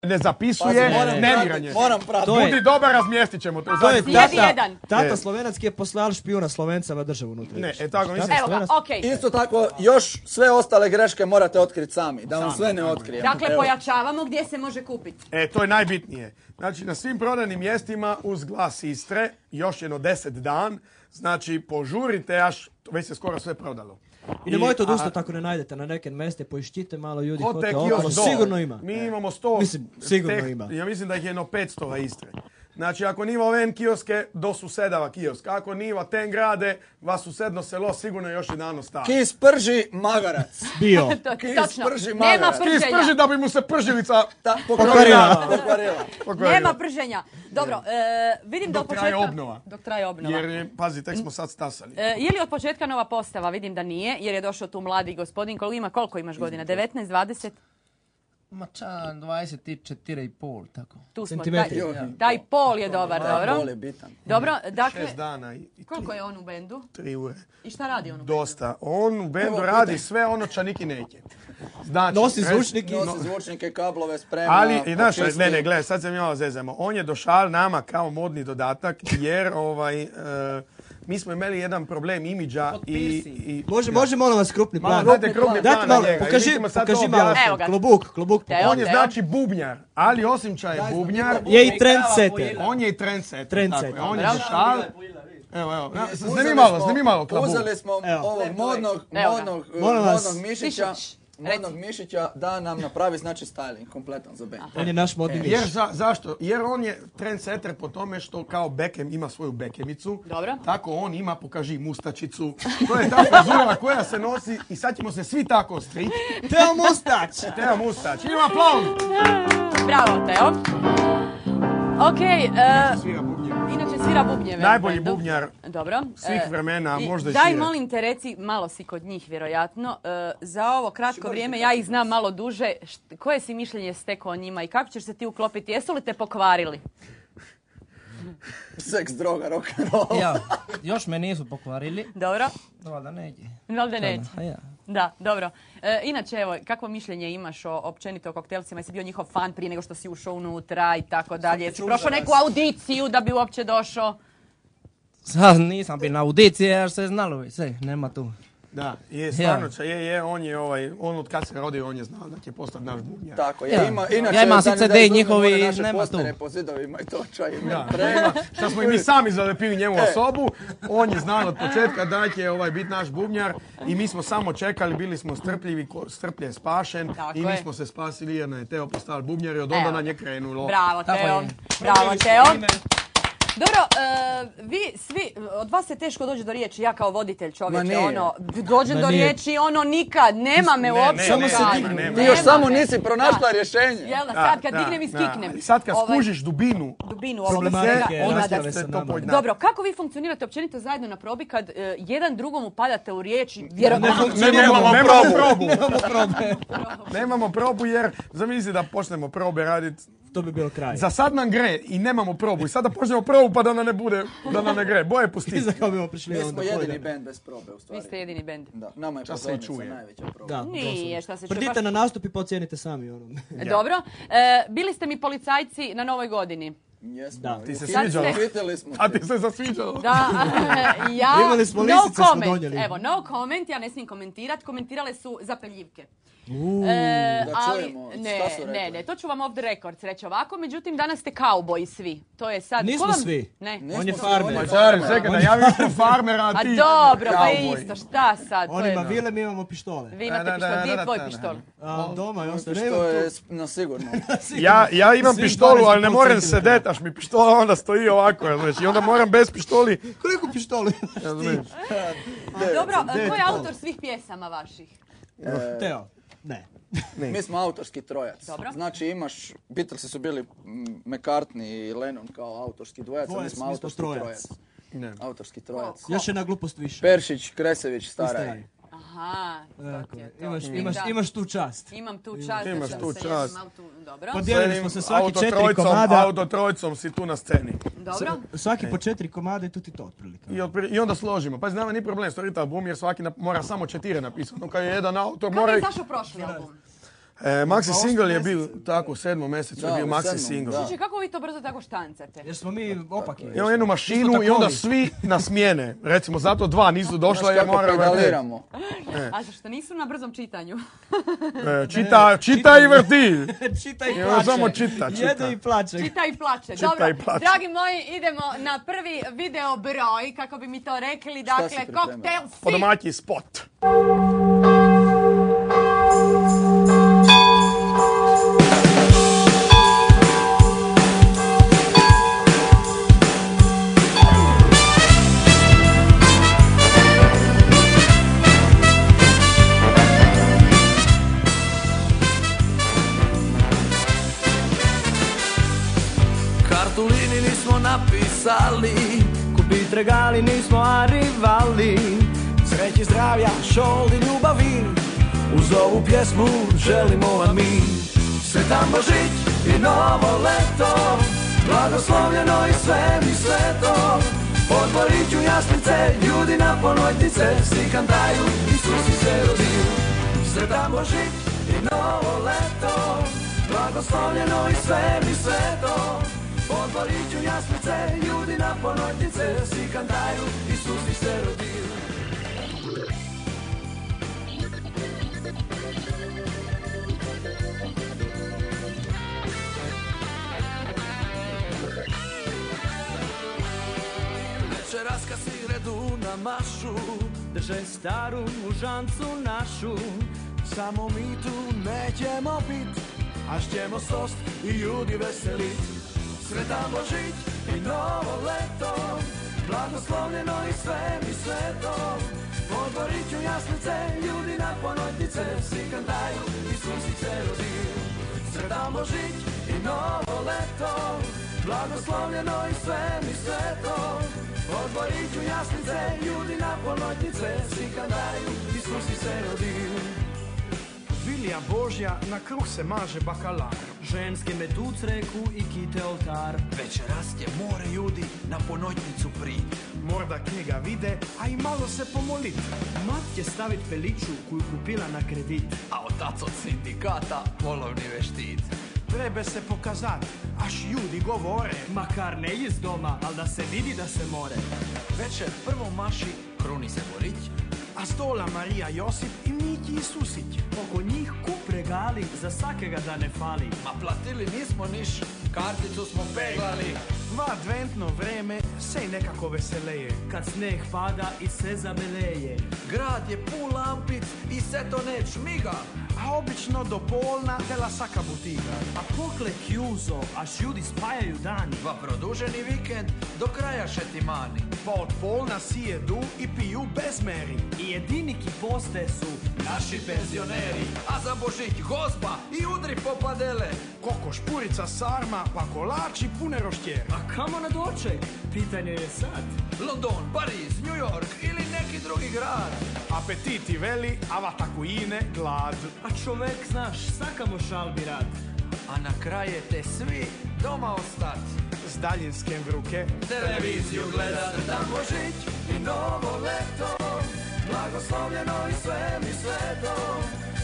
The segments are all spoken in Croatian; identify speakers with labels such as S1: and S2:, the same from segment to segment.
S1: ne zapisuje, nemiranje.
S2: Moram pratiti.
S1: Budi dobar, razmjestit ćemo to.
S3: To je
S4: jedan.
S3: Tata Slovenacki je poslal špijuna Slovencama državu unutra.
S1: Ne, tako mislim.
S4: Evo ga, okej.
S2: Isto tako, još sve ostale greške morate otkriti sami, da vam sve ne otkrijemo.
S4: Dakle, pojačavamo gdje se može kupiti.
S1: To je najbitnije. Znači, na svim prodajnim mjestima uz glas Istre, još jedno 10 dan, znači, požurite, već se skoro sve prodalo.
S3: I nemojte odustati ako ne najdete na nekem mjeste, poištite malo ljudi, hote okolo, sigurno ima.
S1: Mi imamo 100,
S3: mislim, sigurno ima.
S1: Ja mislim da ih je jedno 500 Istre. Znači, ako niva ven kioske, do susedava kiosk. Ako niva ten grade, vas susedno selo sigurno još i dano stavi.
S2: Kis prži magarac.
S3: Bio.
S2: Kis prži
S4: Nema
S2: magarac.
S4: prženja.
S1: Kis prži da bi mu se pržilica
S2: Pokvarila.
S4: Nema prženja. Dobro, vidim da od početka...
S1: Dok traje obnova. Jer, pazi, tek smo sad stasali.
S4: Je li od početka nova postava? Vidim da nije, jer je došao tu mladi gospodin. Koliko imaš godina? 19, 20?
S5: Ma čan, 24,5, tako.
S4: Tu smo, taj pol je dobar, dobro.
S2: Pol je bitan.
S4: Dobro, dakle...
S1: 6 dana i
S4: koliko je on u bendu?
S1: 3 ure.
S4: I šta radi on u bendu?
S1: Dosta. On u bendu radi sve ono čaniki neke. Znači,
S3: nosi
S2: zvučnike, kablove, sprema.
S1: Ali, znaš, ne, gledaj, sad se mi malo zezamo. On je došao nama kao modni dodatak, jer mi smo imali jedan problem imidža i...
S3: Može molim vas krupni plan.
S1: Dajte krupni plan na njega.
S3: Pokaži malo. Klobuk.
S1: On je znači bubnjar, ali osim ča je bubnjar...
S3: Je i trendsetter.
S1: On je i trendsetter. On je
S4: došao...
S1: Evo, snimi malo klobuk.
S2: Uzeli smo ovog modnog mišića. Modnog mišića da nam napravi znači styling kompletan za band.
S3: On je naš modni mišić.
S1: Zašto? Jer on je trendsetter po tome što kao Beckham ima svoju Beckhamicu.
S4: Dobro.
S1: Tako on ima, pokaži, mustačicu. To je ta frizura koja se nosi i sad ćemo se svi tako strići. Teo mustać. Ima aplauz.
S4: Bravo, Teo. Okej. Inače svira bubnjeve.
S1: Najbolji bubnjar svih vremena, možda i šire.
S4: Daj, molim te, reci, malo si kod njih vjerojatno, za ovo kratko vrijeme, ja ih znam malo duže, koje si mišljenje stekao o njima i kako ćeš se ti uklopiti? Jesu li te pokvarili?
S2: Seks, droga, rock'n'roll.
S5: Ja, još me nisu pokvarili.
S4: Dobro.
S5: Valjda neće.
S4: Valjda neće.
S5: Ja.
S4: Da, dobro. Inače, evo, kakvo mišljenje imaš općenito o koktelcima? Jesi bio njihov fan prije nego što si ušao unutra i tako dalje? Jesi prošao neku audiciju da bi uopće došao?
S5: Sad nisam bio na audiciji jer se znalo sve, nema tu.
S1: Da, je stvarno, on od kad se rodio, on je znao da će postati naš bubnjar.
S2: Tako, inače,
S5: ja imam si CD njihovi, nema tu.
S2: Po zidovima i to čaj.
S1: Što smo i mi sami zalepili njemu osobu, on je znao od početka da će biti naš bubnjar i mi smo samo čekali, bili smo strpljivi, strplje spašen i mi smo se spasili jer je Teo postao bubnjar i od onda nam je krenulo.
S4: Bravo, Teo. Bravo, Teo. Dobro, vi svi, od vas se teško dođe do riječi, ja kao voditelj čovječe, dođem do riječi, nikad, nema me uopće.
S2: Ti još samo nisi pronašla rješenje.
S4: Jel da, sad kad dignem i skiknem.
S1: Sad kad skužiš dubinu
S4: Dobro, kako vi funkcionirate općenito zajedno na probi kad jedan drugom upadate u riječi?
S1: Nemamo probu jer zamisli da počnemo probe raditi.
S3: To bi bilo kraj.
S1: Za sad nam gre i nemamo probu. I sada počnemo probu pa da nam ne bude, da nam ne gre. Boje pustiti.
S2: Mi smo jedini band bez probe u stvari.
S4: Vi ste jedini band.
S2: Da, nama je pozornica najveća proba.
S4: Nije, šta se čuje.
S3: Pridite na nastup i pocijenite sami.
S4: Dobro. Bili ste mi policajci na Novoj godini.
S2: Jesmo.
S1: Ti se sviđalo. A ti se zasviđalo.
S4: Da, ja...
S3: Imali smo lisice smo donijeli.
S4: Evo, no comment, ja ne smijem komentirati. Komentirale su zapeljivke.
S2: Da čujemo, šta su rekli?
S4: Ne, to ću vam off the record reći ovako, međutim danas ste kauboji svi. To je sad...
S3: Nismo svi.
S4: Ne.
S3: On je farmer.
S1: Ja vi farmer, a ti
S4: dobro, pa je isto, šta sad?
S3: On ima vile, mi imamo pištole.
S4: Vi imate pištole, gdje je tvoj pištol?
S3: Doma,
S2: to je na sigurno.
S1: Ja imam pištolu, ali ne moram sedeti, až mi pištola onda stoji ovako, znači, i onda moram bez pištoli.
S3: Koliko pištoli?
S4: Dobro, ko je autor svih pjesama vaših?
S3: Teo. Ne.
S2: Mi smo autorski trojac.
S4: Dobro.
S2: Znači imaš, Beatlesi su bili McCartney i Lennon kao autorski dvojac, a mi smo autorski trojac. Autorski trojac.
S3: Još jedna glupost više.
S2: Peršić, Kresević, Staraj.
S4: Aha,
S3: imaš tu čast.
S4: Imam tu čast.
S1: Imaš tu čast.
S4: Dobro.
S3: Podijelili smo se svaki 4 komada.
S1: Autotrojcom si tu na sceni.
S4: Dobro.
S3: Svaki po 4 komada i tu ti to otprilike.
S1: I onda složimo. Pa znamo, nije problem stvoriti album jer svaki mora samo 4 napisati. No kad je jedan autor
S4: Kako je zašao prošli album?
S1: Maxi single je bio tako u 7. mjesecu je bio maxi single.
S4: Čiče, kako vi to brzo tako štancate?
S3: Jer smo mi opaki.
S1: Imamo jednu mašinu i onda svi na smjene. Recimo, zato 2 nisu došla jer moraju vrtiti.
S4: A zašto nisu na brzom čitanju?
S1: Čita i vrti.
S3: Čita i plače.
S1: Samo čita.
S3: Jede i plače.
S4: Čita i plače. Dobro, dragi moji, idemo na prvi video broj, kako bi mi to rekli. Dakle, koktel si.
S1: Po domaći spot.
S6: Kartulini nismo napisali, kupit regali nismo a rivali. Sreći, zdravlja, šol i ljubavi, uz ovu pjesmu želimo vam mi. Sretan Božić i novo leto, blagoslovljeno i sve mi sveto. Po dvoriću jaslice, ljudi na ponojtice, svi kantaju, Isus se rodio. Sretan Božić i novo leto, blagoslovljeno i sve mi sveto. Po dvoriću jaslice, ljudi na ponojtice, svi kantaju, Isus se rodio. Večeras kad svi gredu na mašu, drže staru mužancu našu. Samo mi tu nećemo bit, až ćemo sost i ljudi veselit. Sretan Božić i novo leto, blagoslovljeno i sve mi sveto. Po dvoriću jaslice, ljudi na ponojtice, svi kantaju, Isus se rodio. Sretan Božić i novo leto, blagoslovljeno i sve mi sveto. Po dvoriću jaslice, ljudi na ponojtice, svi kantaju, Isus se rodio.
S7: Vilija Božja, na kruh se maže bakalar.
S6: Ženske meduc reku i kite oltar. Večeras je more ljudi na ponojtnicu pri.
S7: Morda knjiga vide, a i malo se pomolit.
S6: Mat će stavit peliću koju kupila na kredit. A otac od sindikata polovni veštit.
S7: Treba se pokazati, až ljudi govore.
S6: Makar ne iz doma, al da se vidi da se more. Večer prvo maši kruni se Borić,
S7: a stola Marija Josip i Miki Isusić.
S6: Oko njih kup regali, za svakega da ne fali. Ma platili nismo niš, karticu smo peglali.
S7: V adventno vreme se nekako veseleje.
S6: Kad sneh pada i se zabeleje. Grad je pun lampic i se to ne čmiga.
S7: A obično do polna dela saka butiga.
S6: A pokle kjuzo, až ljudi spajaju dani. Va produženi vikend do kraja šetimani.
S7: Pa od polna si jedu i piju bez meri.
S6: I jedini ki poste su naši penzioneri. A za Božić gozba i udri popadele.
S7: Kokoš, purica, sarma, pa kolači pune roštjere.
S6: A kamo na doček? Pitanje je sad. London, Pariz, New York ili neki drugi grad.
S7: Apetiti veli, a vatakuine glad.
S6: A čovek, znaš, sakamo šalbi rad. A na kraje te svi doma ostat.
S7: S daljinskem v ruke
S6: televiziju gleda. Sretan Božić i novo leto, blagoslovljeno i sve mi sveto.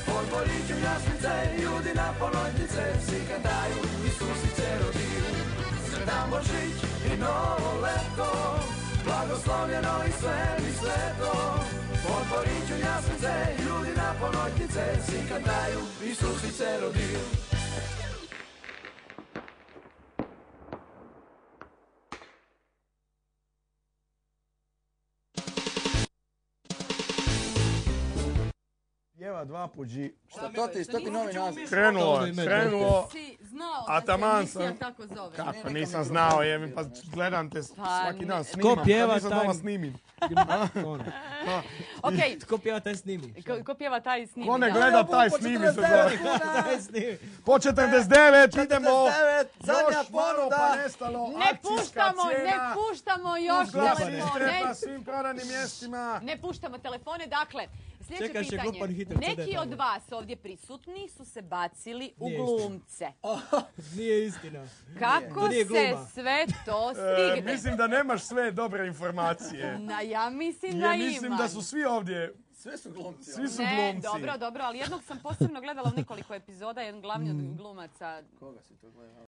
S6: Po dvoriću jaslice, ljudi na ponojtice, svi kantaju, Isus se rodio. Sretan Božić i novo leto, blagoslovljeno i sve mi sveto. Po dvoriću jaslice, ljudi na ponojtice, svi kantaju, Isus se rodio.
S1: Jeva 2 put G.
S2: Šta to ti novi naziv?
S1: Krenulo.
S4: Si znao
S1: A
S4: da se
S1: taman
S4: emisija
S1: sam-
S4: tako zove.
S1: Kako nisam znao, jevim, pa gledam te svaki dan, snimam.
S3: Tko pjeva,
S1: Kad nisam
S3: taj-
S1: doma snimim.
S4: Okej,
S3: Tko pjeva, taj snimi.
S4: ko pjeva taj snimi?
S1: Ko ne
S4: da.
S1: gleda, taj snimi se zove.
S3: Taj snimi.
S1: Po 49 idemo.
S2: 49, zadnja
S1: Još malo
S2: ponuda.
S1: pa nestalo.
S4: Ne
S1: Akcijska cijena.
S4: puštamo još
S1: Uglavni
S4: telefone.
S1: treba svim prodanim mjestima.
S4: Ne puštamo telefone, dakle, sljedeće
S3: Čekaj, će
S4: pitanje.
S3: Gopan Hitler
S4: Neki
S3: CD
S4: od vas ovdje prisutni su se bacili u
S3: Nije
S4: glumce.
S3: Nije istina.
S4: Kako
S3: To nije
S4: se
S3: gluma.
S4: sve to stigne?
S1: Mislim da nemaš sve dobre informacije.
S4: Ja mislim da
S1: Ja
S4: imam.
S1: mislim da su svi ovdje
S2: Sve su glumci.
S1: Svi su
S4: Ne,
S1: glumci.
S4: dobro, ali jednog sam posebno gledala u nekoliko epizoda, jedan glavni od glumaca.
S2: Koga si to gledala?